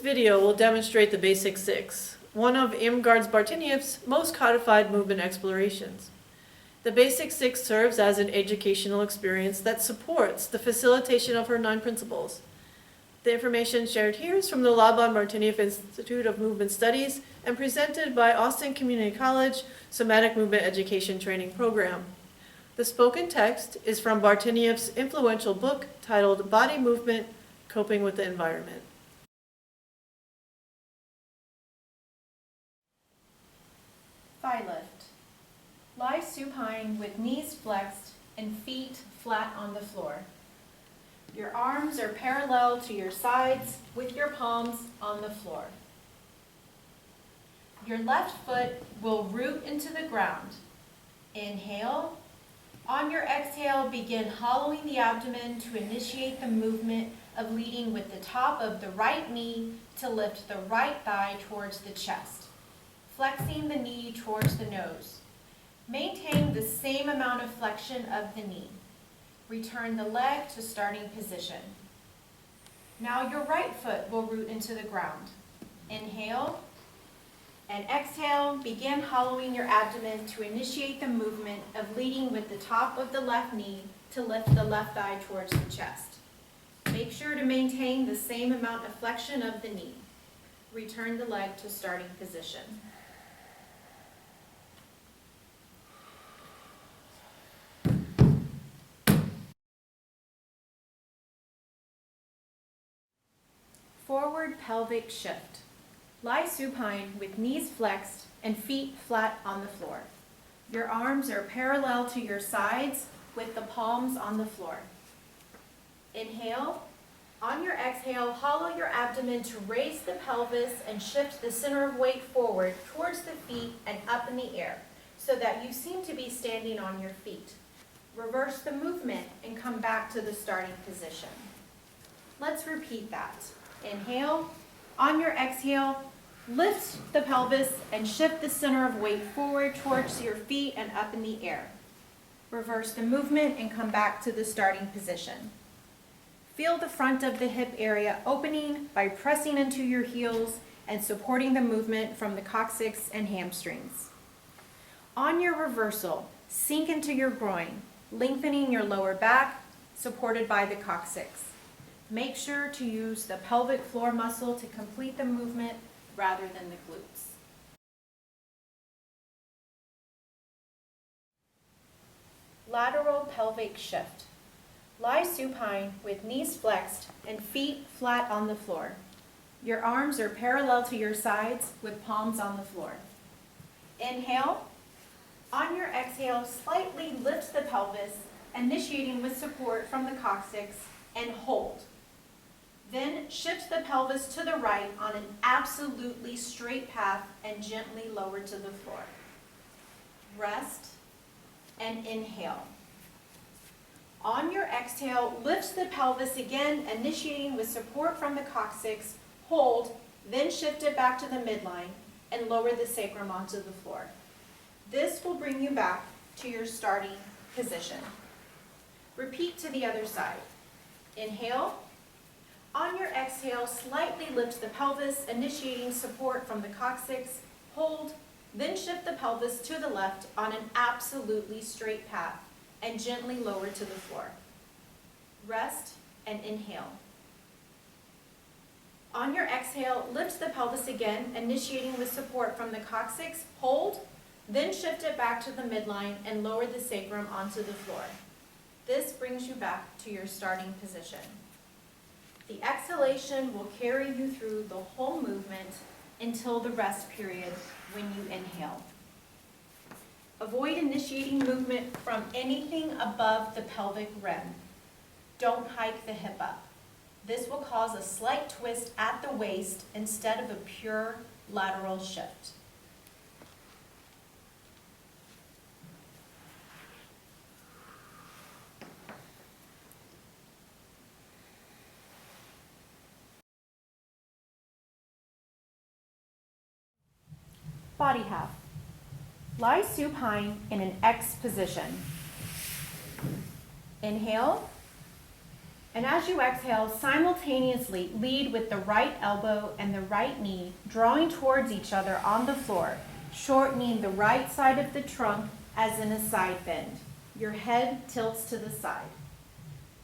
video will demonstrate the Basic Six, one of Irmgard's Bartenieff's most codified movement explorations. The Basic Six serves as an educational experience that supports the facilitation of her 9 principles. The information shared here is from the Laban-Bartenieff Institute of Movement Studies and presented by Austin Community College Somatic Movement Education Training Program. The spoken text is from Bartenieff's influential book titled Body Movement, Coping with the Environment. Thigh lift. Lie supine with knees flexed and feet flat on the floor. Your arms are parallel to your sides with your palms on the floor. Your left foot will root into the ground. Inhale. On your exhale, begin hollowing the abdomen to initiate the movement of leading with the top of the right knee to lift the right thigh towards the chest, flexing the knee towards the nose. Maintain the same amount of flexion of the knee. Return the leg to starting position. Now your right foot will root into the ground. Inhale and exhale, begin hollowing your abdomen to initiate the movement of leading with the top of the left knee to lift the left thigh towards the chest. Make sure to maintain the same amount of flexion of the knee. Return the leg to starting position. Forward pelvic shift. Lie supine with knees flexed and feet flat on the floor. Your arms are parallel to your sides with the palms on the floor. Inhale. On your exhale, hollow your abdomen to raise the pelvis and shift the center of weight forward towards the feet and up in the air so that you seem to be standing on your feet. Reverse the movement and come back to the starting position. Let's repeat that. Inhale. On your exhale, lift the pelvis and shift the center of weight forward towards your feet and up in the air. Reverse the movement and come back to the starting position. Feel the front of the hip area opening by pressing into your heels and supporting the movement from the coccyx and hamstrings. On your reversal, sink into your groin, lengthening your lower back, supported by the coccyx. Make sure to use the pelvic floor muscle to complete the movement rather than the glutes. Lateral pelvic shift. Lie supine with knees flexed and feet flat on the floor. Your arms are parallel to your sides with palms on the floor. Inhale. On your exhale, slightly lift the pelvis, initiating with support from the coccyx, and hold. Then shift the pelvis to the right on an absolutely straight path and gently lower to the floor. Rest and inhale. On your exhale, lift the pelvis again, initiating with support from the coccyx, hold, then shift it back to the midline and lower the sacrum onto the floor. This will bring you back to your starting position. Repeat to the other side. Inhale. On your exhale, slightly lift the pelvis, initiating support from the coccyx, hold, then shift the pelvis to the left on an absolutely straight path and gently lower to the floor. Rest and inhale. On your exhale, lift the pelvis again, initiating with support from the coccyx, hold, then shift it back to the midline and lower the sacrum onto the floor. This brings you back to your starting position. The exhalation will carry you through the whole movement until the rest period when you inhale. Avoid initiating movement from anything above the pelvic rim. Don't hike the hip up. This will cause a slight twist at the waist instead of a pure lateral shift. Body half. Lie supine in an X position. Inhale. And as you exhale, simultaneously lead with the right elbow and the right knee, drawing towards each other on the floor, shortening the right side of the trunk as in a side bend. Your head tilts to the side.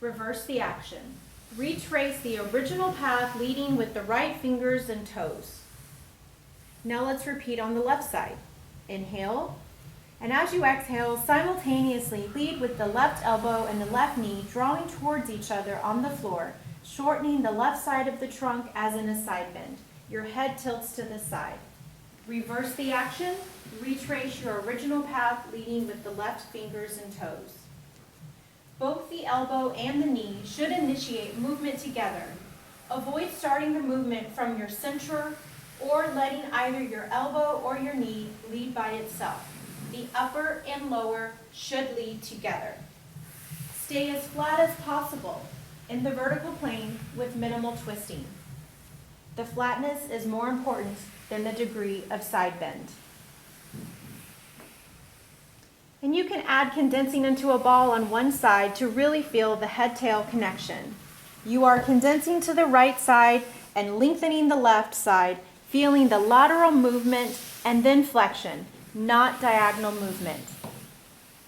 Reverse the action. Retrace the original path, leading with the right fingers and toes. Now let's repeat on the left side. Inhale. And as you exhale, simultaneously lead with the left elbow and the left knee, drawing towards each other on the floor, shortening the left side of the trunk as in a side bend. Your head tilts to the side. Reverse the action. Retrace your original path, leading with the left fingers and toes. Both the elbow and the knee should initiate movement together. Avoid starting the movement from your center or letting either your elbow or your knee lead by itself. The upper and lower should lead together. Stay as flat as possible in the vertical plane with minimal twisting. The flatness is more important than the degree of side bend. And you can add condensing into a ball on one side to really feel the head-tail connection. You are condensing to the right side and lengthening the left side, feeling the lateral movement and then flexion, not diagonal movement.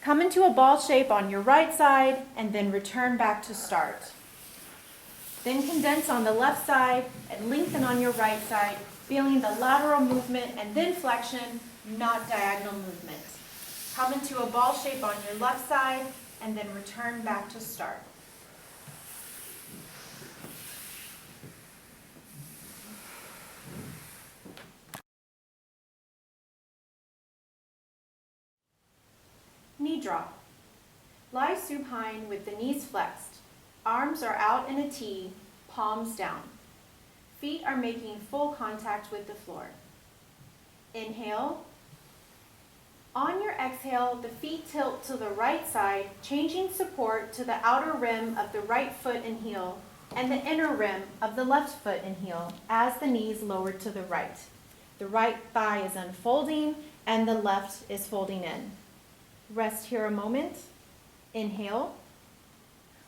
Come into a ball shape on your right side and then return back to start. Then condense on the left side and lengthen on your right side, feeling the lateral movement and then flexion, not diagonal movement. Come into a ball shape on your left side and then return back to start. Knee drop. Lie supine with the knees flexed. Arms are out in a T, palms down. Feet are making full contact with the floor. Inhale. On your exhale, the feet tilt to the right side, changing support to the outer rim of the right foot and heel and the inner rim of the left foot and heel as the knees lower to the right. The right thigh is unfolding and the left is folding in. Rest here a moment. Inhale.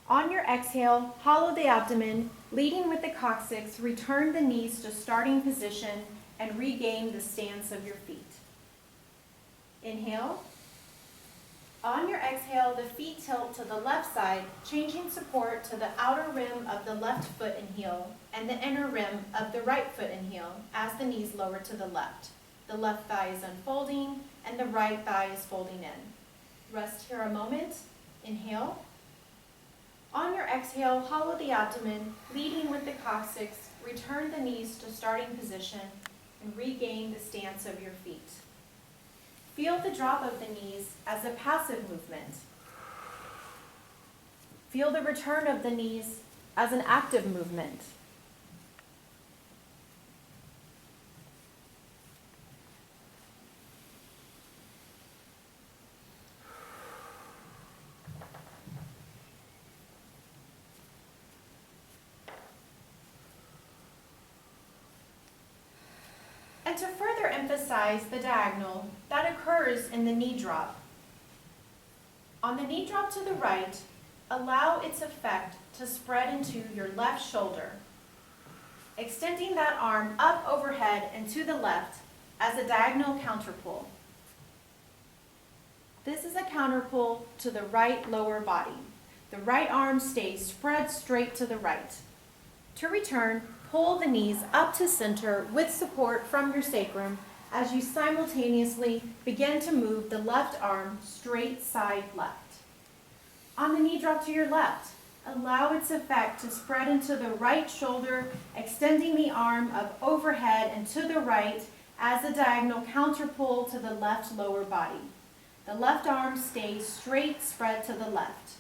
On your exhale, hollow the abdomen, leading with the coccyx, return the knees to starting position and regain the stance of your feet. Inhale. On your exhale, the feet tilt to the left side, changing support to the outer rim of the left foot and heel and the inner rim of the right foot and heel as the knees lower to the left. The left thigh is unfolding and the right thigh is folding in. Rest here a moment. Inhale. On your exhale, hollow the abdomen, leading with the coccyx, return the knees to starting position and regain the stance of your feet. Feel the drop of the knees as a passive movement. Feel the return of the knees as an active movement. And to further emphasize the diagonal that occurs in the knee drop, on the knee drop to the right, allow its effect to spread into your left shoulder, extending that arm up overhead and to the left as a diagonal counterpull. This is a counterpull to the right lower body. The right arm stays spread straight to the right. To return, pull the knees up to center with support from your sacrum as you simultaneously begin to move the left arm straight side left. On the knee drop to your left, allow its effect to spread into the right shoulder, extending the arm up overhead and to the right as a diagonal counterpull to the left lower body. The left arm stays straight spread to the left.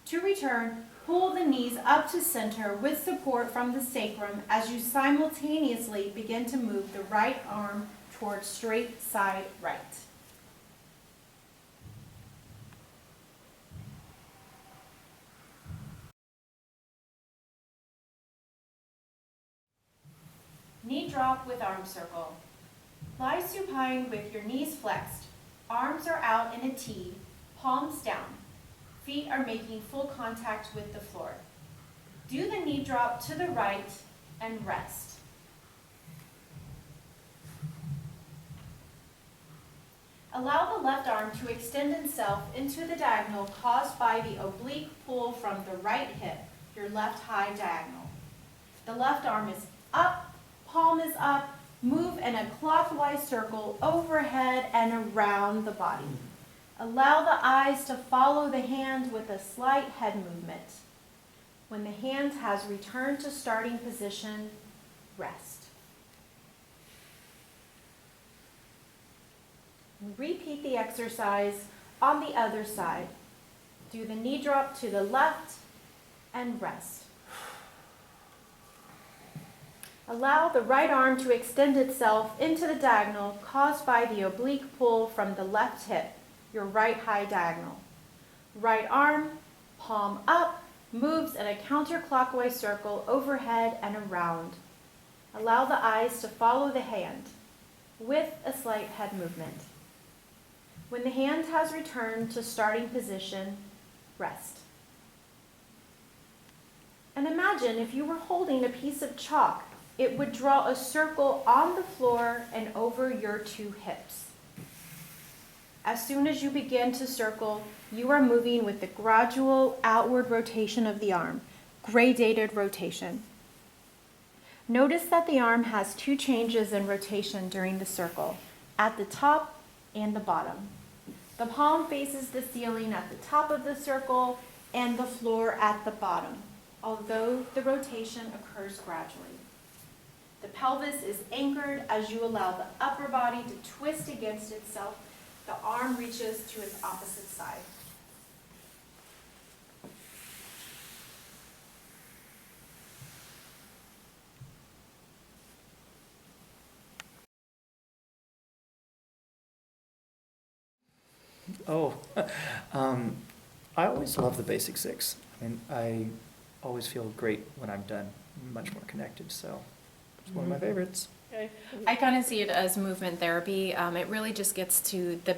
To return, pull the knees up to center with support from the sacrum as you simultaneously begin to move the right arm towards straight side right. Knee drop with arm circle. Lie supine with your knees flexed. Arms are out in a T, palms down. Feet are making full contact with the floor. Do the knee drop to the right and rest. Allow the left arm to extend itself into the diagonal caused by the oblique pull from the right hip, your left high diagonal. The left arm is up, palm is up, move in a clockwise circle overhead and around the body. Allow the eyes to follow the hand with a slight head movement. When the hand has returned to starting position, rest. Repeat the exercise on the other side. Do the knee drop to the left and rest. Allow the right arm to extend itself into the diagonal caused by the oblique pull from the left hip, your right high diagonal. Right arm, palm up, moves in a counterclockwise circle overhead and around. Allow the eyes to follow the hand with a slight head movement. When the hand has returned to starting position, rest. And imagine if you were holding a piece of chalk, it would draw a circle on the floor and over your two hips. As soon as you begin to circle, you are moving with the gradual outward rotation of the arm, gradated rotation. Notice that the arm has two changes in rotation during the circle, at the top and the bottom. The palm faces the ceiling at the top of the circle and the floor at the bottom, although the rotation occurs gradually. The pelvis is anchored as you allow the upper body to twist against itself. The arm reaches to its opposite side. Oh, I always love the basic six. I mean, I always feel great when I'm done, much more connected, so it's one of my favorites. Okay. I kind of see it as movement therapy. It really just gets to the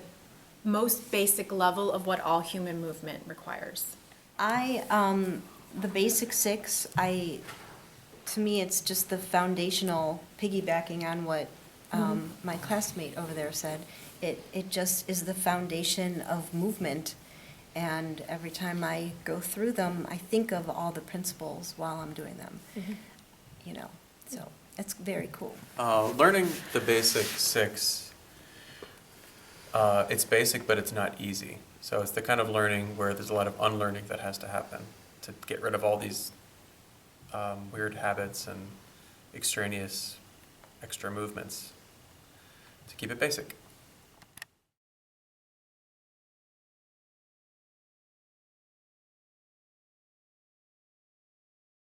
most basic level of what all human movement requires. The basic six, to me, it's just the foundational, piggybacking on what my classmate over there said. It just is the foundation of movement. And every time I go through them, I think of all the principles while I'm doing them. You know, so it's very cool. Learning the basic six, it's basic, but it's not easy. So it's the kind of learning where there's a lot of unlearning that has to happen to get rid of all these weird habits and extraneous extra movements to keep it basic.